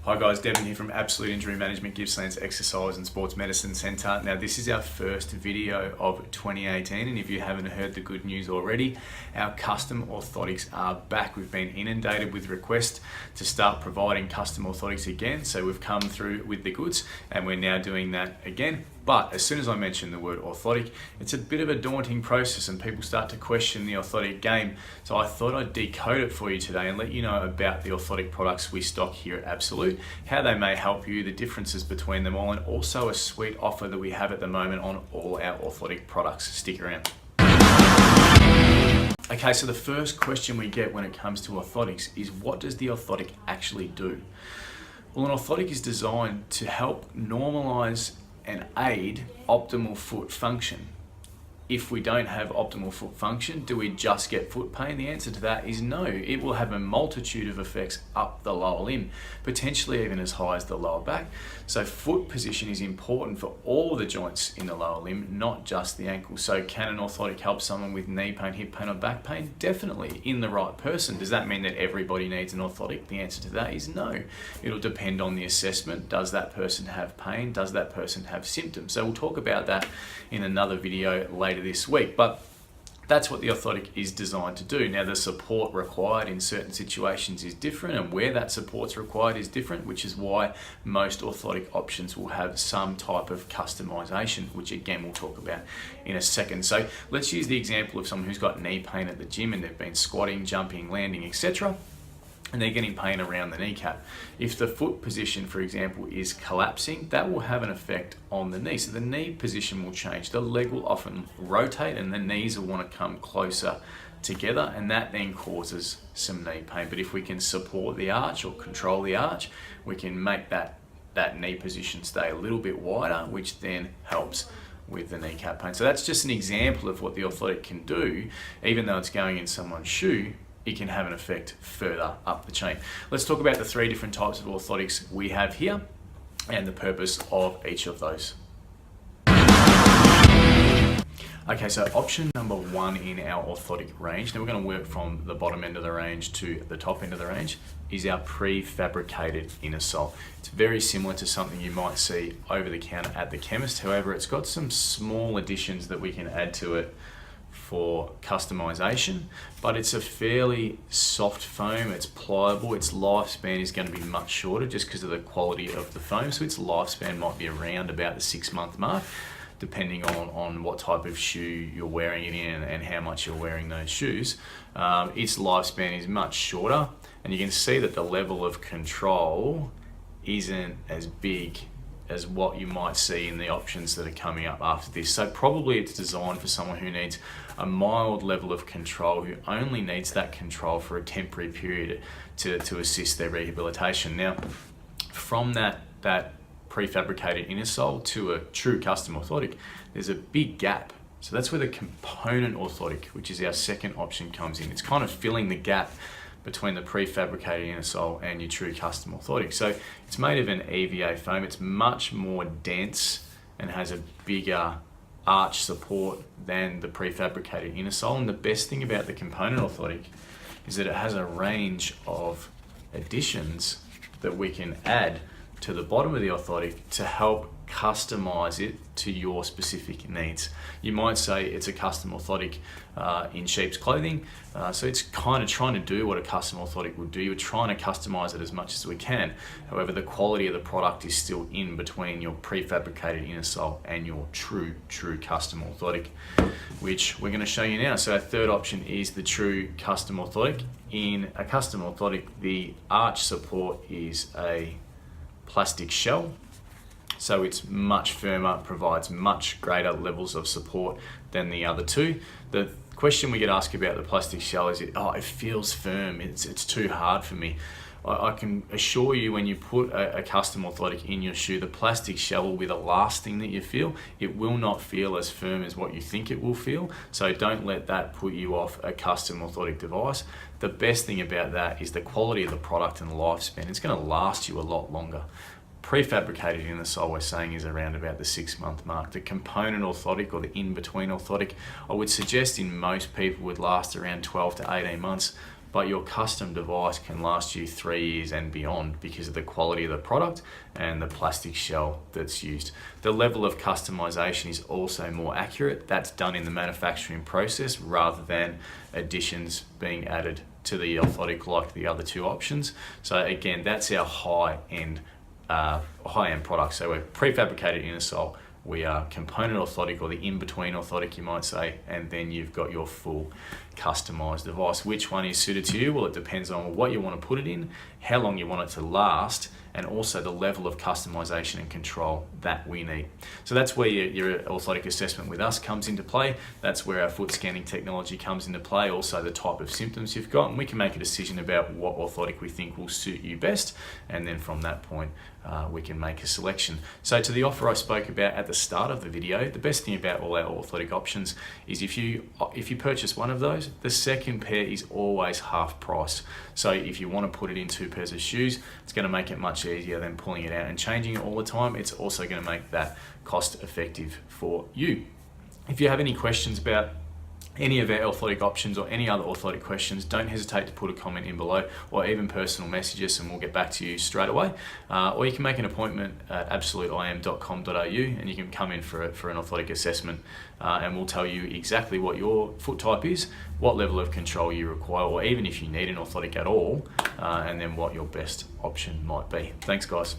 Hi guys, Devin here from Absolute Injury Management, Gippsland's Exercise and Sports Medicine Centre. Now this is our first video of 2018, and if you haven't heard the good news already, our custom orthotics are back. We've been inundated with requests to start providing custom orthotics again, so we've come through with the goods and we're now doing that again. But as soon as I mention the word orthotic, it's a bit of a daunting process and people start to question the orthotic game. So I thought I'd decode it for you today and let you know about the orthotic products we stock here at Absolute, how they may help you, the differences between them all, and also a sweet offer that we have at the moment on all our orthotic products. Stick around. Okay, so the first question we get when it comes to orthotics is, what does the orthotic actually do? Well, an orthotic is designed to help normalize and aid optimal foot function. If we don't have optimal foot function, do we just get foot pain? The answer to that is no. It will have a multitude of effects up the lower limb, potentially even as high as the lower back. So foot position is important for all the joints in the lower limb, not just the ankle. So can an orthotic help someone with knee pain, hip pain, or back pain? Definitely, in the right person. Does that mean that everybody needs an orthotic? The answer to that is no. It'll depend on the assessment. Does that person have pain? Does that person have symptoms? So we'll talk about that in another video later this week, but that's what the orthotic is designed to do. Now, the support required in certain situations is different, and where that support's required is different, which is why most orthotic options will have some type of customization, which again we'll talk about in a second. So let's use the example of someone who's got knee pain at the gym and they've been squatting, jumping, landing, etc., and they're getting pain around the kneecap. If the foot position, for example, is collapsing, that will have an effect on the knee. So the knee position will change. The leg will often rotate and the knees will want to come closer together, and that then causes some knee pain. But if we can support the arch or control the arch, we can make that knee position stay a little bit wider, which then helps with the kneecap pain. So that's just an example of what the orthotic can do. Even though it's going in someone's shoe, it can have an effect further up the chain. Let's talk about the three different types of orthotics we have here and the purpose of each of those. Okay, so option number one in our orthotic range, now we're going to work from the bottom end of the range to the top end of the range, is our prefabricated inner sole. It's very similar to something you might see over the counter at the chemist. However, it's got some small additions that we can add to it for customization, but it's a fairly soft foam, it's pliable, its lifespan is going to be much shorter just because of the quality of the foam, so its lifespan might be around about the 6-month mark, depending on what type of shoe you're wearing it in and how much you're wearing those shoes. Its lifespan is much shorter, and you can see that the level of control isn't as big as what you might see in the options that are coming up after this. So probably it's designed for someone who needs a mild level of control, who only needs that control for a temporary period to assist their rehabilitation. Now, from that prefabricated inner sole to a true custom orthotic, there's a big gap. So that's where the component orthotic, which is our second option, comes in. It's kind of filling the gap between the prefabricated inner sole and your true custom orthotic. So it's made of an EVA foam. It's much more dense and has a bigger arch support than the prefabricated inner sole. And the best thing about the component orthotic is that it has a range of additions that we can add to the bottom of the orthotic to help customize it to your specific needs. You might say it's a custom orthotic in sheep's clothing, so it's kind of trying to do what a custom orthotic would do. You're trying to customize it as much as we can. However, the quality of the product is still in between your prefabricated inner sole and your true custom orthotic, which we're going to show you now. So our third option is the true custom orthotic. In a custom orthotic, the arch support is a plastic shell, so it's much firmer, provides much greater levels of support than the other two. The question we get asked about the plastic shell is, it feels firm, it's too hard for me. I can assure you, when you put a custom orthotic in your shoe, the plastic shell will be the last thing that you feel. It will not feel as firm as what you think it will feel, so don't let that put you off a custom orthotic device. The best thing about that is the quality of the product and the lifespan. It's going to last you a lot longer. Prefabricated inner sole, we're saying, is around about the 6-month mark. The component orthotic, or the in-between orthotic, I would suggest in most people would last around 12 to 18 months. but your custom device can last you 3 years and beyond because of the quality of the product and the plastic shell that's used. The level of customization is also more accurate. That's done in the manufacturing process rather than additions being added to the orthotic like the other two options. So again, that's our high-end product. So we're prefabricated inner sole, we are component orthotic, or the in-between orthotic you might say, and then you've got your full customized device. Which one is suited to you? Well, it depends on what you want to put it in, how long you want it to last, and also the level of customization and control that we need. So that's where your orthotic assessment with us comes into play. That's where our foot scanning technology comes into play, also the type of symptoms you've got, and we can make a decision about what orthotic we think will suit you best, and then from that point we can make a selection. So to the offer I spoke about at the start of the video, the best thing about all our orthotic options is if you purchase one of those, the second pair is always half price. So if you want to put it in 2 pairs of shoes, it's going to make it much easier than pulling it out and changing it all the time. It's also going to make that cost effective for you. If you have any questions about any of our orthotic options or any other orthotic questions, don't hesitate to put a comment in below, or even personal message us and we'll get back to you straight away. Or you can make an appointment at absoluteim.com.au and you can come in for an orthotic assessment, and we'll tell you exactly what your foot type is, what level of control you require, or even if you need an orthotic at all, and then what your best option might be. Thanks guys.